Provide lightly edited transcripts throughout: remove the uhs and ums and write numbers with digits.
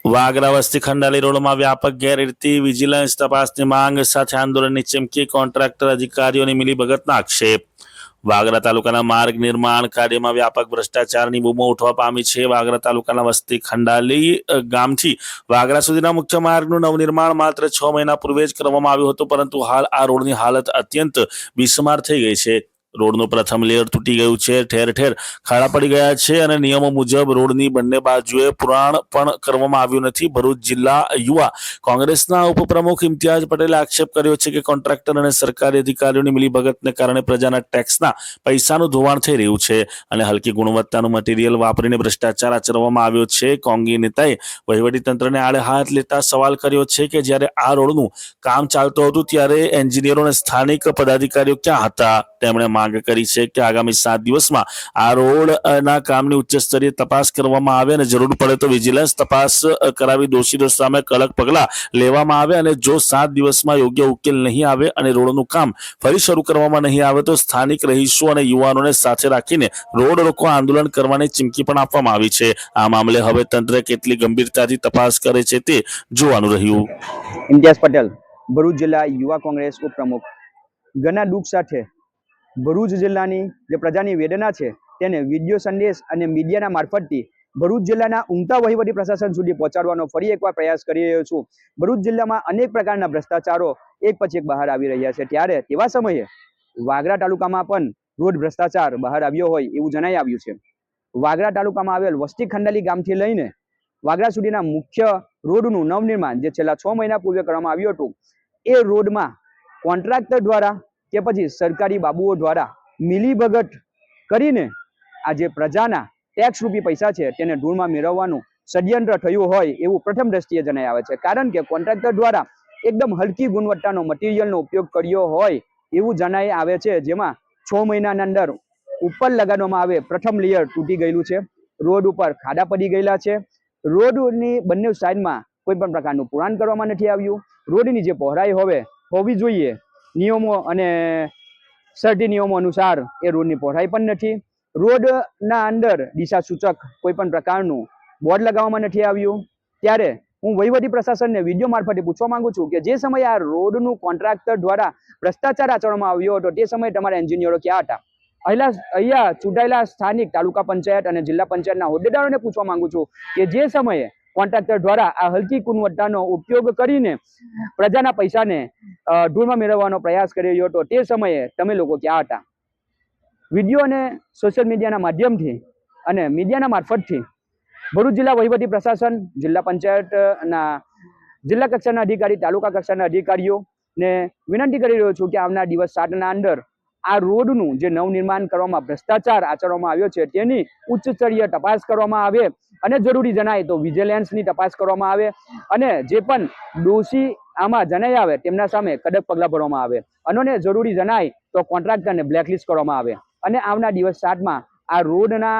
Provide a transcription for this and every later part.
વાગરા વસ્તી ખંડાલી રોડમાં વ્યાપક ગેરરીતિ, વિજિલન્સ તપાસની માંગ સાથે આંદોલનની ચીમકી, કોન્ટ્રાક્ટર અધિકારીઓની મિલીભગતના આક્ષેપ। વાગરા તાલુકાના માર્ગ નિર્માણ કાર્યમાં વ્યાપક ભ્રષ્ટાચારની બૂમો ઉઠવા પામી છે। વાગરા તાલુકાના વસ્તી ખંડાલી ગામથી વાગરા સુધીના મુખ્ય માર્ગનું નવનિર્માણ માત્ર 6 મહિના પૂર્વે જ કરવામાં આવ્યું હતું, પરંતુ હાલ આ રોડની હાલત અત્યંત બિસ્માર થઈ ગઈ છે। રોડનું પ્રથમ લેયર તૂટી ગયું છે, ઠેર ઠેર ખાડા પડી ગયા છે અને નિયમો મુજબ રોડની બંને બાજુએ પુરાણ પણ કરવામાં આવ્યું નથી। ભરૂચ જિલ્લા યુવા કોંગ્રેસના ઉપપ્રમુખ ઇમ્તિયાઝ પટેલે આક્ષેપ કર્યો છે કે કોન્ટ્રાક્ટર અને સરકારી અધિકારીઓની મિલીભગતને કારણે પ્રજાના ટેક્સના પૈસાનું ધોવાણ થઈ રહ્યું છે અને હલકી ગુણવત્તાનું મટીરિયલ વાપરીને ભ્રષ્ટાચાર આચરવામાં આવ્યો છે। કોંગી નેતાએ વહીવટીતંત્રને આડે હાથ લેતા સવાલ કર્યો છે કે જ્યારે આ રોડનું કામ ચાલતું હતું ત્યારે એન્જિનિયરો અને સ્થાનિક પદાધિકારીઓ ક્યાં હતા। તેમણે માંગ કરી છે કે આગામી 7 દિવસમાં આ રોડના કામની ઉચ્ચ સ્તરીય તપાસ કરવામાં આવે અને જરૂર પડે તો વિજિલન્સ તપાસ કરાવી દોષિતો સામે કડક પગલાં લેવામાં આવે અને જો 7 દિવસમાં યોગ્ય ઉકેલ નહીં આવે અને રોડનું કામ ફરી શરૂ કરવામાં નહીં આવે તો સ્થાનિક રહીશો અને યુવાનોને સાથે રાખીને રોડ રોકો આંદોલન કરવાની ચીમકી પણ આપવામાં આવી છે। આ મામલે હવે તંત્ર કેટલી ગંભીરતાથી તપાસ કરે છે તે જોવાનું રહ્યું। ઇમ્તિયાઝ પટેલ, ભરૂચ જિલ્લા યુવા કોંગ્રેસ ઉપપ્રમુખ। ઘણા દુઃખ સાથે ભરૂચ જિલ્લાની જે પ્રજાની વેદના છે તેને વિડીયો સંદેશ અને મીડિયાના મારફતથી ભરૂચ જિલ્લાના ઊંચા વહીવટી પ્રશાસન સુધી પહોંચાડવાનો ફરી એકવાર પ્રયાસ કરી રહ્યો છું। ભરૂચ જિલ્લામાં અનેક પ્રકારના ભ્રષ્ટાચારો એક પછી એક બહાર આવી રહ્યા છે, ત્યારે તેવા સમયે વાગરા તાલુકામાં પણ રોડ ભ્રષ્ટાચાર બહાર આવ્યો હોય એવું જણાઈ આવ્યું છે। વાગરા તાલુકામાં આવેલ વસ્તી ખંડાલી ગામથી લઈને વાગરા સુધીના મુખ્ય રોડનું નવનિર્માણ જે છેલ્લા 6 મહિના પૂર્વે કરવામાં આવ્યું હતું, એ રોડમાં કોન્ટ્રાક્ટર દ્વારા કે પછી સરકારી બાબુઓ દ્વારા મિલીભગત કરીને આ જે પ્રજાના ટેક્સ રૂપી પૈસા છે તેને ધૂળમાં મેળવવાનું ષડયંત્ર થયું હોય એવું પ્રથમ દ્રષ્ટિએ જણાઈ આવે છે। કારણ કે કોન્ટ્રાક્ટર દ્વારા એકદમ હલકી ગુણવત્તાનો મટીરિયલનો ઉપયોગ કર્યો હોય એવું જણાઈ આવે છે, જેમાં 6 મહિનાના અંદર ઉપર લગાડવામાં આવે પ્રથમ લેયર તૂટી ગયેલું છે, રોડ ઉપર ખાડા પડી ગયેલા છે, રોડની બંને સાઈડમાં કોઈ પણ પ્રકારનું પુરાણ કરવામાં નથી આવ્યું, રોડની જે પહોળાઈ હોવી જોઈએ નિયમો અને સર્ટી નિયમો અનુસાર એ રોડની પહોળાઈ પણ નથી। રોડના અંદર દિશા સૂચક કોઈ પણ પ્રકારનું બોર્ડ લગાવવામાં નથી આવ્યું। ત્યારે હું વહીવટી પ્રશાસનને વિડીયો મારફતે પૂછવા માંગુ છું કે જે સમયે આ રોડનું કોન્ટ્રાક્ટર દ્વારા ભ્રષ્ટાચાર આચરવામાં આવ્યો હતો તે સમયે તમારા એન્જિનિયરો ક્યાં હતા। અહીંયા ચૂંટાયેલા સ્થાનિક તાલુકા પંચાયત અને જિલ્લા પંચાયતના હોદ્દેદારોને પૂછવા માંગુ છું કે જે સમયે કોન્ટ્રાક્ટર દ્વારા આ હલકી ગુણવત્તાનો ઉપયોગ કરીને પ્રજાના પૈસાને ધૂળમાં મેળવવાનો પ્રયાસ કરી રહ્યો હતો તે સમયે તમે લોકો ક્યાં હતા। વિડીયો અને સોશિયલ મીડિયાના માધ્યમથી અને મીડિયાના મારફતથી ભરૂચ જિલ્લા વહીવટી પ્રશાસન, જિલ્લા પંચાયતના જિલ્લા કક્ષાના અધિકારી, તાલુકા કક્ષાના અધિકારીઓને વિનંતી કરી રહ્યો છું કે આવનાર દિવસ 7ના અંદર આ રોડનું જે નવનિર્માણ કરવામાં ભ્રષ્ટાચાર આચરવામાં આવ્યો છે તેની ઉચ્ચ સ્તરીય તપાસ કરવામાં આવે અને જરૂરી જણાય તો વિજિલન્સની તપાસ કરવામાં આવે અને જે પણ દોષી આમાં જણાઈ આવે તેમના સામે કડક પગલાં ભરવામાં આવે અને જરૂરી જણાય તો કોન્ટ્રાક્ટરને બ્લેકલિસ્ટ કરવામાં આવે અને આવનાર દિવસ 7માં આ રોડના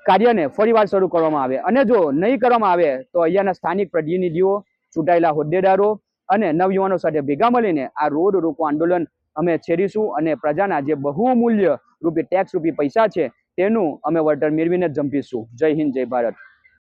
કાર્યને ફરીવાર શરૂ કરવામાં આવે અને જો નહીં કરવામાં આવે તો અહીંયાના સ્થાનિક પ્રતિનિધિઓ, ચૂંટાયેલા હોદ્દેદારો અને નવયુવાનો સાથે ભેગા મળીને આ રોડ રોકો આંદોલન અમે છેડીશું અને પ્રજાના જે બહુમૂલ્ય રૂપી ટેક્સ રૂપી પૈસા છે તેનું અમે વળતર મેળવીને જ જંપીશું। જય હિન્દ, જય ભારત।